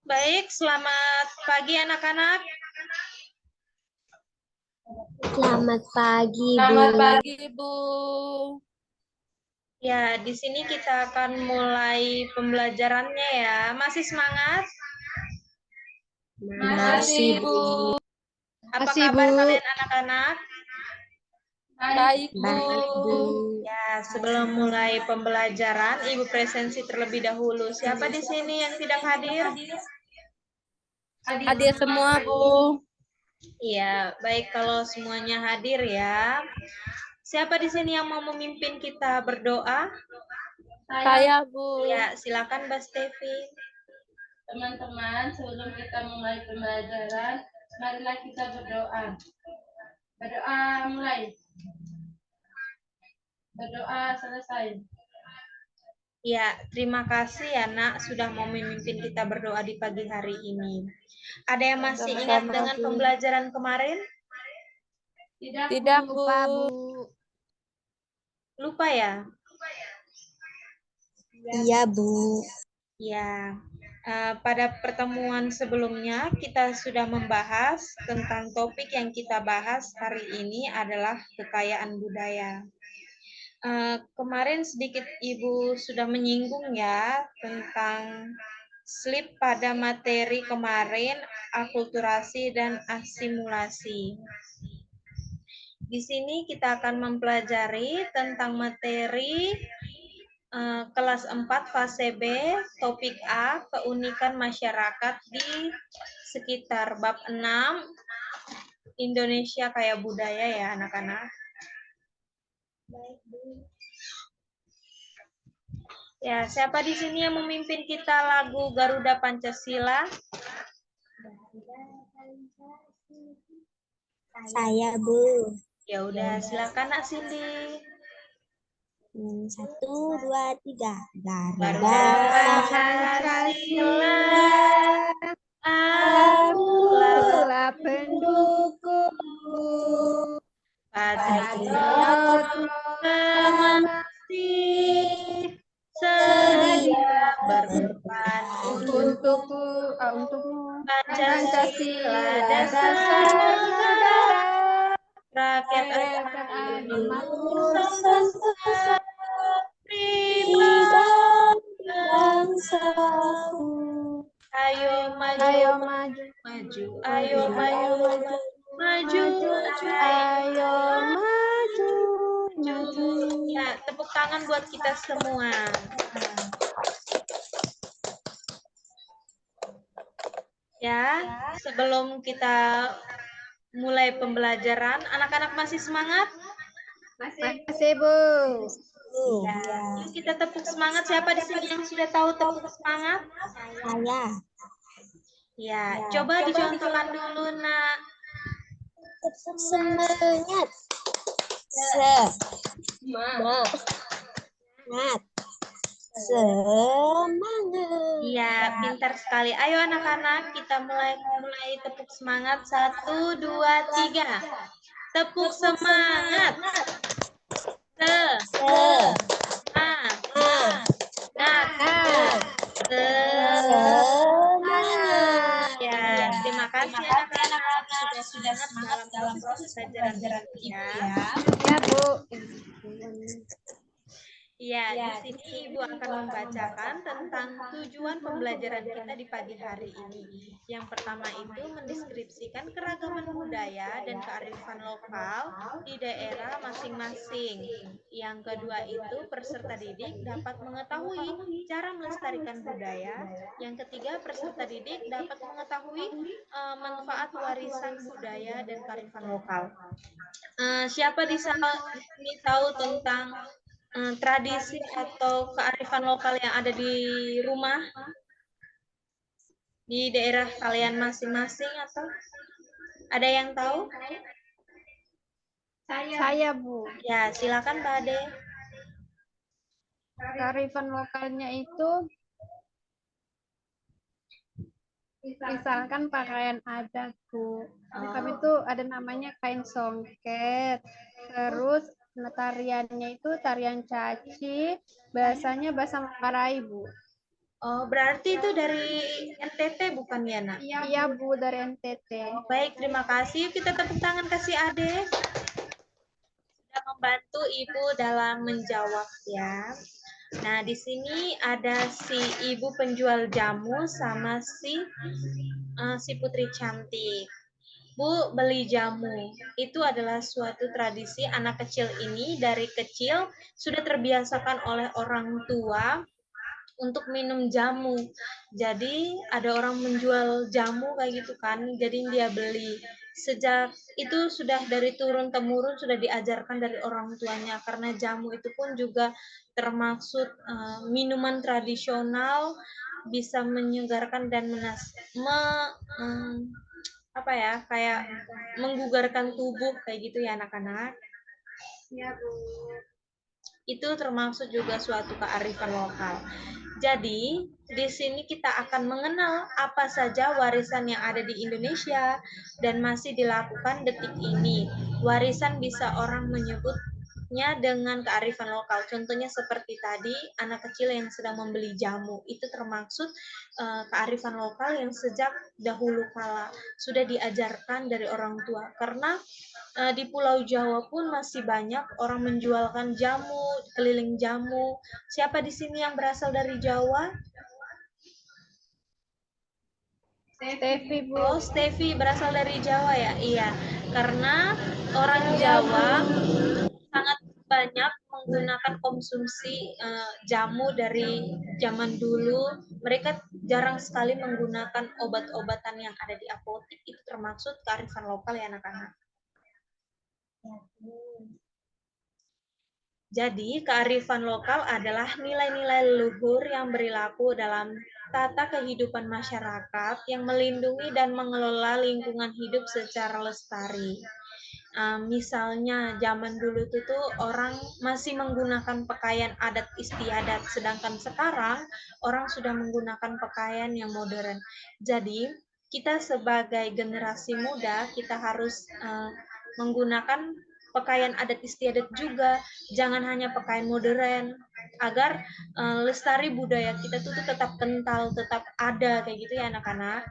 Baik, selamat pagi anak-anak. Selamat pagi, Bu. Selamat pagi, Bu. Ya, di sini kita akan mulai pembelajarannya ya. Masih semangat? Masih, Bu. Apa Masih, kabar Bu. kalian anak-anak? Baik, Bu. Baik, Bu. Ya, sebelum mulai pembelajaran, Ibu presensi terlebih dahulu. Siapa di sini yang tidak hadir? Hadir semua, Bu. Iya, baik kalau semuanya hadir ya. Siapa di sini yang mau memimpin kita berdoa? Saya, Bu. Ya, silakan Mbak Stevi. Teman-teman, sebelum kita mulai pembelajaran, marilah kita berdoa. Berdoa mulai. Berdoa selesai. Ya, terima kasih ya Nak sudah mau memimpin kita berdoa di pagi hari ini. Ada yang masih ingat dengan pembelajaran kemarin? Tidak, Bu. Lupa ya? Iya, Bu. Ya, pada pertemuan sebelumnya kita sudah membahas tentang topik yang kita bahas hari ini adalah kekayaan budaya. Kemarin sedikit Ibu sudah menyinggung ya tentang slip pada materi kemarin, akulturasi dan asimilasi. Di sini kita akan mempelajari tentang materi kelas 4 fase B, topik A, keunikan masyarakat di sekitar bab 6, Indonesia Kaya Budaya ya anak-anak. Baik, Bu. Ya, siapa di sini yang memimpin kita lagu Garuda Pancasila? Saya, Bu. Ya udah, silakan Nak Cindy. 1, 2, 3. Garuda Pancasila, akulah pendukung, patriot pengasih, sedia berkorban Untukmu, Pancasila dasar negara, rakyat adil makmur sesat, pribadi bangsaku. Ayo maju, ayo maju, ayo maju, maju, ayo maju. Ya, tepuk tangan buat kita semua. Ya, sebelum kita mulai pembelajaran, anak-anak masih semangat? Masih, Bu. Ya, yuk kita tepuk semangat. Siapa di sini yang sudah tahu tepuk semangat? Saya. Ya, coba dicontohkan dulu, Nak. Semangat. Semangat. Semangat. Iya, pintar sekali. Ayo anak-anak, kita mulai tepuk semangat. 1, 2, 3. Tepuk semangat. Semangat. Ya, terima kasih anak-anak sudah semangat dalam proses pembelajaran ya. Ya, Bu. Ya, di sini Ibu akan membacakan tentang tujuan pembelajaran kita di pagi hari ini. Yang pertama itu mendeskripsikan keragaman budaya dan kearifan lokal di daerah masing-masing. Yang kedua itu peserta didik dapat mengetahui cara melestarikan budaya. Yang ketiga peserta didik dapat mengetahui manfaat warisan budaya dan kearifan lokal. Siapa di sini tahu tentang tradisi atau kearifan lokal yang ada di rumah, di daerah kalian masing-masing, atau ada yang tahu? Saya, Bu. Ya, silakan Mbak Ade. Kearifan lokalnya itu misalkan pakaian adat, Bu. Kami itu ada namanya kain songket. Terus tariannya itu tarian caci, bahasanya bahasa Manggarai, Bu. Oh, berarti itu dari NTT bukan ya, Nak? Iya, Bu, dari NTT. Baik, terima kasih. Yuk kita tepuk tangan kasih Ade. Sudah membantu Ibu dalam menjawab ya. Nah, di sini ada si ibu penjual jamu sama si putri cantik. Bu, beli jamu. Itu adalah suatu tradisi anak kecil ini dari kecil sudah terbiasakan oleh orang tua untuk minum jamu. Jadi ada orang menjual jamu kayak gitu kan, jadi dia beli. Sejak itu sudah dari turun temurun sudah diajarkan dari orang tuanya karena jamu itu pun juga termaksud minuman tradisional, bisa menyegarkan dan apa ya, kayak mengbugarkan tubuh kayak gitu ya anak-anak. Iya, Bu. Itu termasuk juga suatu kearifan lokal. Jadi, di sini kita akan mengenal apa saja warisan yang ada di Indonesia dan masih dilakukan detik ini. Warisan bisa orang menyebutnya dengan kearifan lokal. Contohnya seperti tadi, anak kecil yang sedang membeli jamu. Itu termaksud kearifan lokal yang sejak dahulu kala sudah diajarkan dari orang tua. Karena di Pulau Jawa pun masih banyak orang menjualkan jamu, keliling jamu. Siapa di sini yang berasal dari Jawa? Stevi, Bu. Oh, Stevi berasal dari Jawa ya? Iya, karena orang Jawa sangat banyak menggunakan konsumsi jamu dari zaman dulu. Mereka jarang sekali menggunakan obat-obatan yang ada di apotek. Itu termasuk kearifan lokal ya anak-anak. Jadi, kearifan lokal adalah nilai-nilai leluhur yang berlaku dalam tata kehidupan masyarakat yang melindungi dan mengelola lingkungan hidup secara lestari. Misalnya, zaman dulu itu tuh orang masih menggunakan pakaian adat istiadat, sedangkan sekarang orang sudah menggunakan pakaian yang modern. Jadi, kita sebagai generasi muda, kita harus menggunakan pakaian adat istiadat juga, jangan hanya pakaian modern, agar lestari budaya kita tuh tetap kental, tetap ada kayak gitu ya anak-anak.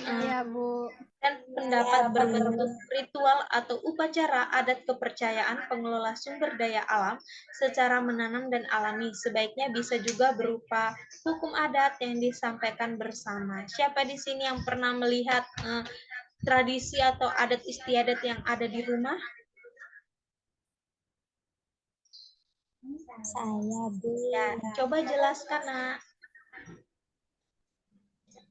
Iya, Bu. Dan pendapat berbentuk ritual atau upacara adat kepercayaan pengelola sumber daya alam secara menanam dan alami. Sebaiknya bisa juga berupa hukum adat yang disampaikan bersama. Siapa di sini yang pernah melihat tradisi atau adat istiadat yang ada di rumah? Saya, Bu, Ya, coba jelaskan, Nak.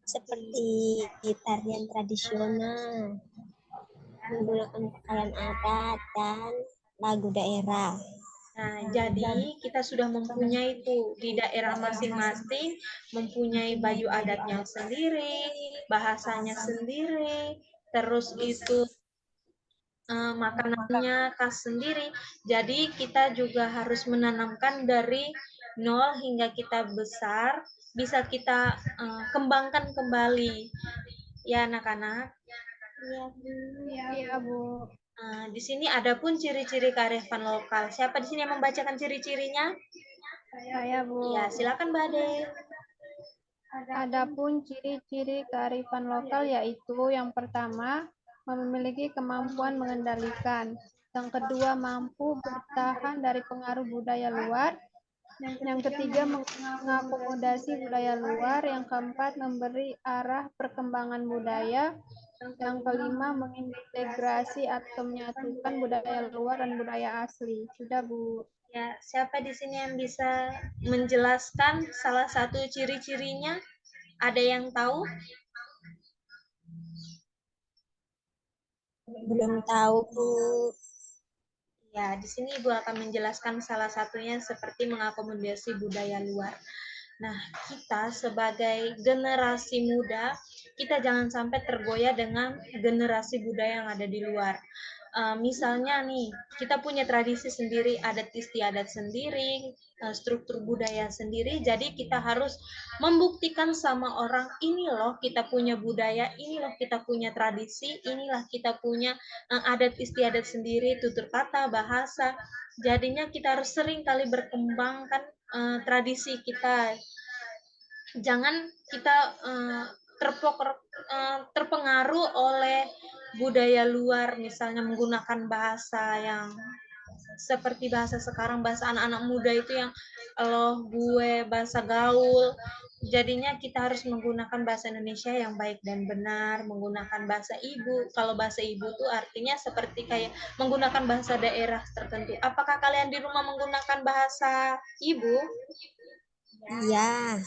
seperti tarian tradisional, menggunakan pakaian adat dan lagu daerah. Nah, jadi kita sudah mempunyai itu di daerah masing-masing, mempunyai baju adatnya sendiri, bahasanya sendiri, terus itu makanannya khas sendiri. Jadi kita juga harus menanamkan dari nol hingga kita besar, bisa kita kembangkan kembali. Ya, anak-anak. Iya, Bu. Di sini ada pun ciri-ciri kearifan lokal. Siapa di sini yang membacakan ciri-cirinya? Saya, Bu. Ya, silakan Mbak Ade. Adapun ciri-ciri kearifan lokal yaitu yang pertama, memiliki kemampuan mengendalikan. Yang kedua, mampu bertahan dari pengaruh budaya luar. Yang ketiga, mengakomodasi budaya luar. Yang keempat, memberi arah perkembangan budaya. Yang kelima, mengintegrasi atau menyatukan budaya luar dan budaya asli. Sudah, Bu. Ya, siapa di sini yang bisa menjelaskan salah satu ciri-cirinya? Ada yang tahu? Belum tahu, Bu. Ya, di sini Ibu akan menjelaskan salah satunya seperti mengakomodasi budaya luar. Nah, kita sebagai generasi muda, kita jangan sampai tergoyah dengan generasi budaya yang ada di luar. Misalnya nih, kita punya tradisi sendiri, adat istiadat sendiri, struktur budaya sendiri, jadi kita harus membuktikan sama orang, ini loh kita punya budaya, ini loh kita punya tradisi, inilah kita punya adat istiadat sendiri, tutur kata, bahasa. Jadinya kita harus sering kali berkembangkan tradisi kita. jangan kita terpengaruh oleh budaya luar, misalnya menggunakan bahasa yang seperti bahasa sekarang, bahasa anak-anak muda itu yang lo gue, bahasa gaul. Jadinya kita harus menggunakan bahasa Indonesia yang baik dan benar, menggunakan bahasa ibu. Kalau bahasa ibu tuh artinya seperti kayak menggunakan bahasa daerah tertentu. Apakah kalian di rumah menggunakan bahasa ibu? Iya.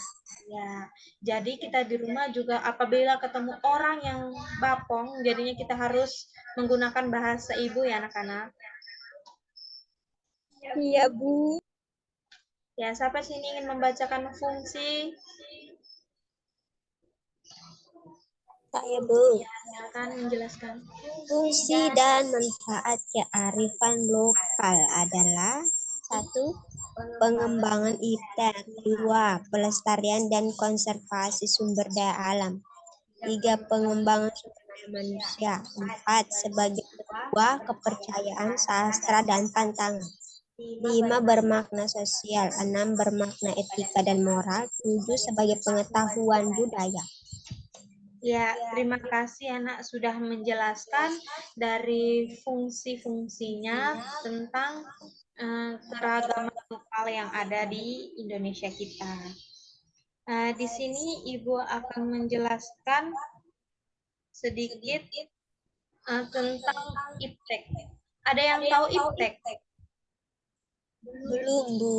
Ya, jadi kita di rumah juga apabila ketemu orang yang bapong, jadinya kita harus menggunakan bahasa ibu ya anak-anak. Iya, Bu. Ya, siapa sini ingin membacakan fungsi? Saya, Bu. Silakan menjelaskan. Fungsi dan manfaat kearifan lokal adalah 1. Pengembangan iptek. 2. Pelestarian dan konservasi sumber daya alam. 3. Pengembangan sumber daya manusia. 4. Sebagai sebuah kepercayaan sastra dan tantangan. 5. Bermakna sosial. 6. Bermakna etika dan moral. 7. Sebagai pengetahuan budaya. Ya, terima kasih anak sudah menjelaskan dari fungsi-fungsinya tentang keragaman lokal yang ada di Indonesia kita. Di sini Ibu akan menjelaskan sedikit tentang iptek. Ada yang tahu iptek? Belum, Bu.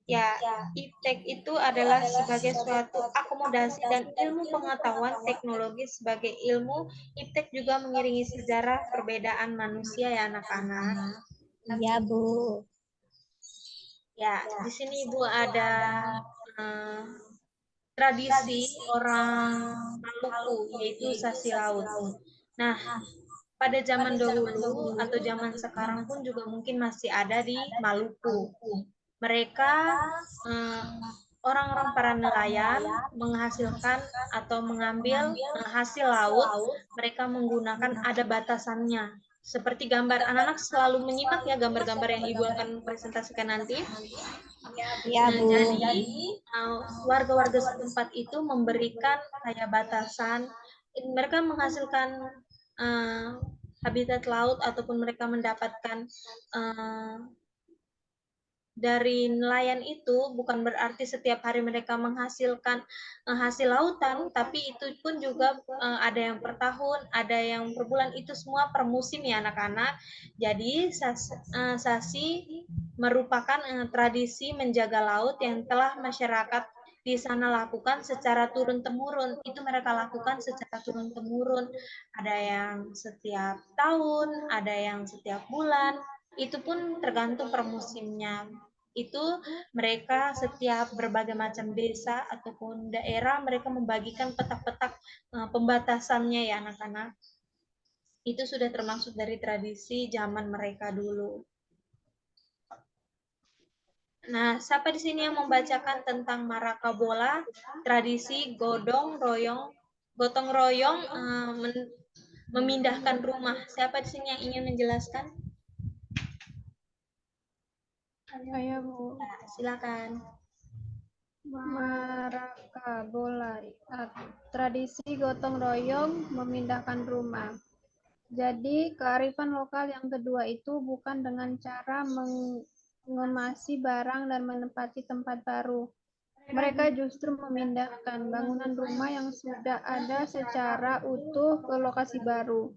Ya, iptek itu adalah sebagai suatu akomodasi dan ilmu pengetahuan teknologi sebagai ilmu. Iptek juga mengiringi sejarah perbedaan manusia ya anak-anak. Iya, Bu. Ya, di sini Ibu ada tradisi orang Maluku yaitu sasi laut. Nah, pada zaman dahulu atau zaman sekarang pun juga mungkin masih ada di Maluku. Mereka orang-orang para nelayan menghasilkan atau mengambil hasil laut, mereka menggunakan ada batasannya. Seperti gambar, anak-anak selalu menyimak ya gambar-gambar yang Ibu akan presentasikan nanti. Iya, Bu. Jadi warga-warga setempat itu memberikan kayak batasan, mereka menghasilkan habitat laut ataupun mereka mendapatkan dari nelayan itu bukan berarti setiap hari mereka menghasilkan hasil lautan, tapi itu pun juga ada yang per tahun, ada yang per bulan, itu semua per musim ya anak-anak. Jadi sasi merupakan tradisi menjaga laut yang telah masyarakat di sana lakukan secara turun-temurun. Itu mereka lakukan secara turun-temurun. Ada yang setiap tahun, ada yang setiap bulan. Itu pun tergantung per musimnya. Itu mereka setiap berbagai macam desa ataupun daerah mereka membagikan petak-petak pembatasannya ya anak-anak. Itu sudah termasuk dari tradisi zaman mereka dulu. Nah, siapa di sini yang membacakan tentang Marakabola, tradisi gotong royong memindahkan rumah. Siapa di sini yang ingin menjelaskan? Saya, Bu. Nah, silakan. Marakabola, tradisi gotong royong memindahkan rumah. Jadi, kearifan lokal yang kedua itu bukan dengan cara mengemasi barang dan menempati tempat baru. Mereka justru memindahkan bangunan rumah yang sudah ada secara utuh ke lokasi baru.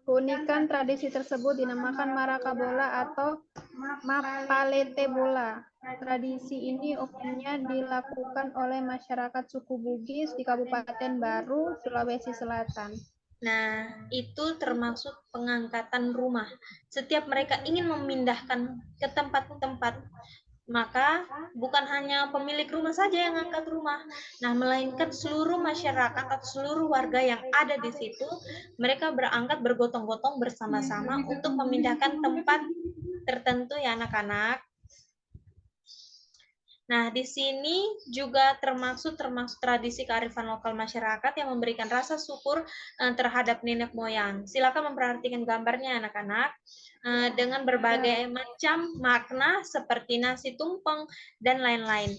Keunikan tradisi tersebut dinamakan Marakabola atau Mapalete bola. Tradisi ini umumnya dilakukan oleh masyarakat suku Bugis di Kabupaten Baru, Sulawesi Selatan. Nah, itu termasuk pengangkatan rumah. Setiap mereka ingin memindahkan ke tempat-tempat, maka bukan hanya pemilik rumah saja yang angkat rumah, nah melainkan seluruh masyarakat atau seluruh warga yang ada di situ, mereka berangkat bergotong-gotong bersama-sama untuk memindahkan tempat tertentu ya anak-anak. Nah, di sini juga termasuk tradisi kearifan lokal masyarakat yang memberikan rasa syukur terhadap nenek moyang. Silakan memperhatikan gambarnya anak-anak dengan berbagai macam makna seperti nasi tumpeng dan lain-lain.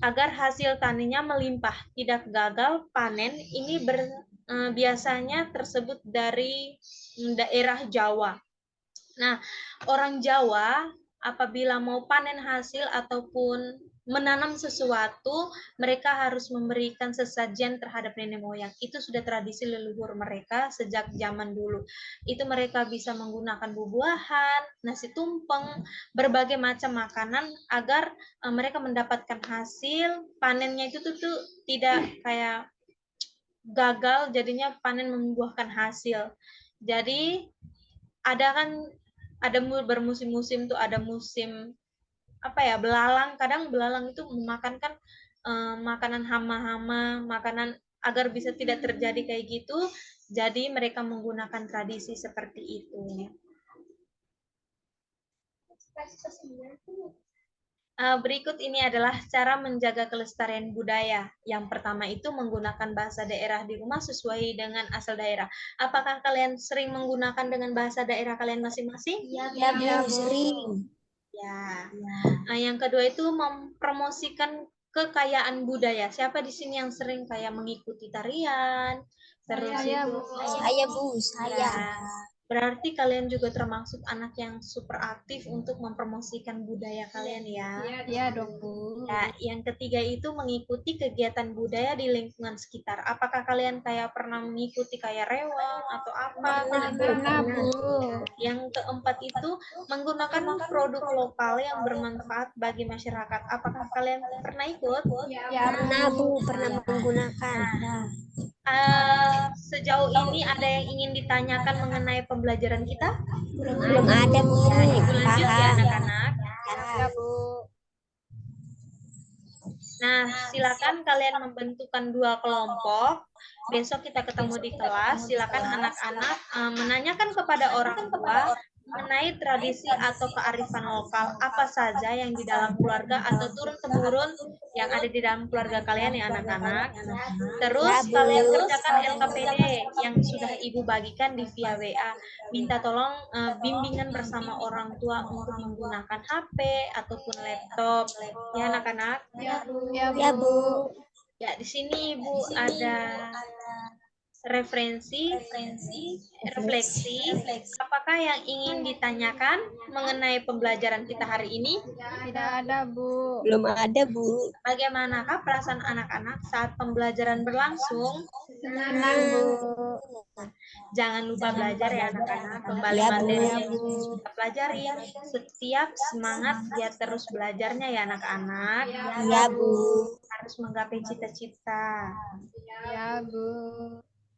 Agar hasil taninya melimpah, tidak gagal panen, ini biasanya tersebut dari daerah Jawa. Nah, orang Jawa apabila mau panen hasil ataupun menanam sesuatu, mereka harus memberikan sesajen terhadap nenek moyang. Itu sudah tradisi leluhur mereka sejak zaman dulu. Itu mereka bisa menggunakan buah-buahan, nasi tumpeng, berbagai macam makanan agar mereka mendapatkan hasil. Panennya itu tuh tidak kayak gagal, jadinya panen membuahkan hasil. Jadi ada bermusim-musim tuh, ada musim belalang. Kadang belalang itu memakan kan makanan hama-hama, makanan agar bisa tidak terjadi kayak gitu. Jadi mereka menggunakan tradisi seperti itu. Berikut ini adalah cara menjaga kelestarian budaya. Yang pertama itu menggunakan bahasa daerah di rumah sesuai dengan asal daerah. Apakah kalian sering menggunakan dengan bahasa daerah kalian masing-masing? Ya, Bu, sering. Ya. Yang kedua itu mempromosikan kekayaan budaya. Siapa di sini yang sering kayak mengikuti tarian? Terus Saya, itu. Bu. Saya, Bu, saya. Berarti kalian juga termasuk anak yang super aktif untuk mempromosikan budaya kalian ya. Iya dong, Bu. Ya, yang ketiga itu mengikuti kegiatan budaya di lingkungan sekitar. Apakah kalian kayak pernah mengikuti kayak rewang atau apa? Pernah, Bu. Yang keempat itu menggunakan produk lokal yang bermanfaat bagi masyarakat. Apakah kalian pernah ikut? Ya, Pernah, Bu, pernah menggunakan. Sejauh ini ada yang ingin ditanyakan mengenai pembelajaran kita? Belum ada, Bu. Ibu lanjut ya Paham. anak-anak. Ya, Bu. Nah, silakan kalian membentukkan 2 kelompok. Besok kita ketemu di kelas. Silakan anak-anak menanyakan kepada orang tua mengenai tradisi atau kearifan lokal apa saja yang di dalam keluarga atau turun-temurun yang ada di dalam keluarga kalian ya anak-anak. Terus kalian kerjakan LKPD yang sudah Ibu bagikan di via WA. Minta tolong bimbingan bersama orang tua untuk menggunakan HP ataupun laptop. Ya anak-anak. Ya, Bu. Ya, di sini Ibu ada refleksi. Apakah yang ingin ditanyakan mengenai pembelajaran kita hari ini? Tidak ada, Bu. Belum ada, Bu. Bagaimanakah perasaan anak-anak saat pembelajaran berlangsung? Senang, Bu. Jangan lupa belajar ya anak-anak. Kembali Ya, Bu. materi yang sudah pelajari. Setiap semangat biar terus belajarnya ya anak-anak. Ya, Bu. Harus menggapai cita-cita. Ya, Bu.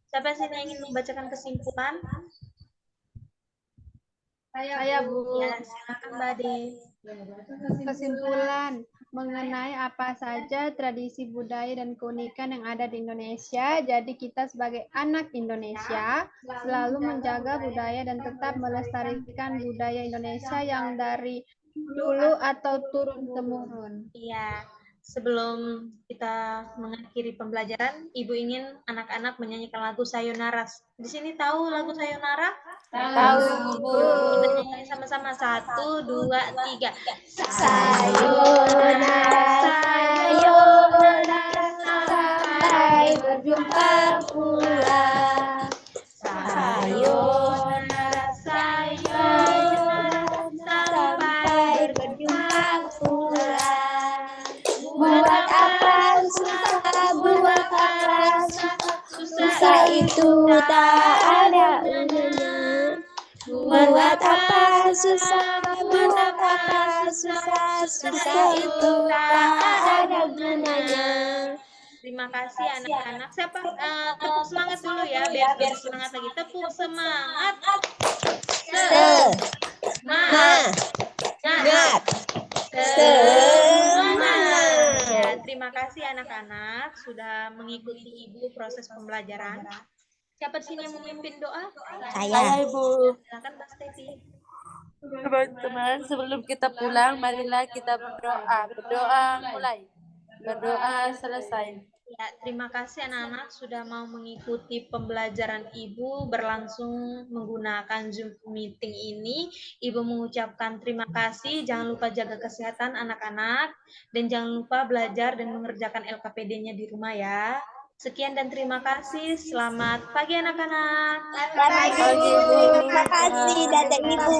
Siapa sih yang ingin membacakan kesimpulan? Saya, Bu. Ya, silakan Mbak Ade. Kesimpulan mengenai apa saja tradisi budaya dan keunikan yang ada di Indonesia. Jadi kita sebagai anak Indonesia selalu menjaga budaya dan tetap melestarikan budaya Indonesia yang dari dulu atau turun-temurun. Iya, sebelum kita mengakhiri pembelajaran, Ibu ingin anak-anak menyanyikan lagu Sayonara. Di sini tahu lagu Sayonara? Tahu, Bu. Kita nyanyi sama-sama. 1, 2, 3. Sayonara, sayonara, sampai berjumpa pula. Sayonara, sayonara, sampai berjumpa pula. Buat apa susah, buat apa susah itu tak ada gunanya. Buat apa susah, buat apa susah itu tak ada gunanya. Terima kasih anak-anak. Siapa tepuk semangat dulu ya, biar semangat lagi. Tepuk semangat. Semangat. Semangat. Ya, terima kasih anak-anak sudah mengikuti Ibu proses pembelajaran. Siapa di sini yang memimpin doa? Saya. Silakan Mbak Stevi. Teman-teman, sebelum kita pulang, marilah kita berdoa. Berdoa mulai. Berdoa selesai. Ya, terima kasih anak-anak sudah mau mengikuti pembelajaran Ibu berlangsung menggunakan Zoom meeting ini. Ibu mengucapkan terima kasih, jangan lupa jaga kesehatan anak-anak, dan jangan lupa belajar dan mengerjakan LKPD-nya di rumah ya. Sekian dan terima kasih, selamat pagi anak-anak. Selamat pagi, terima kasih, dadah Ibu.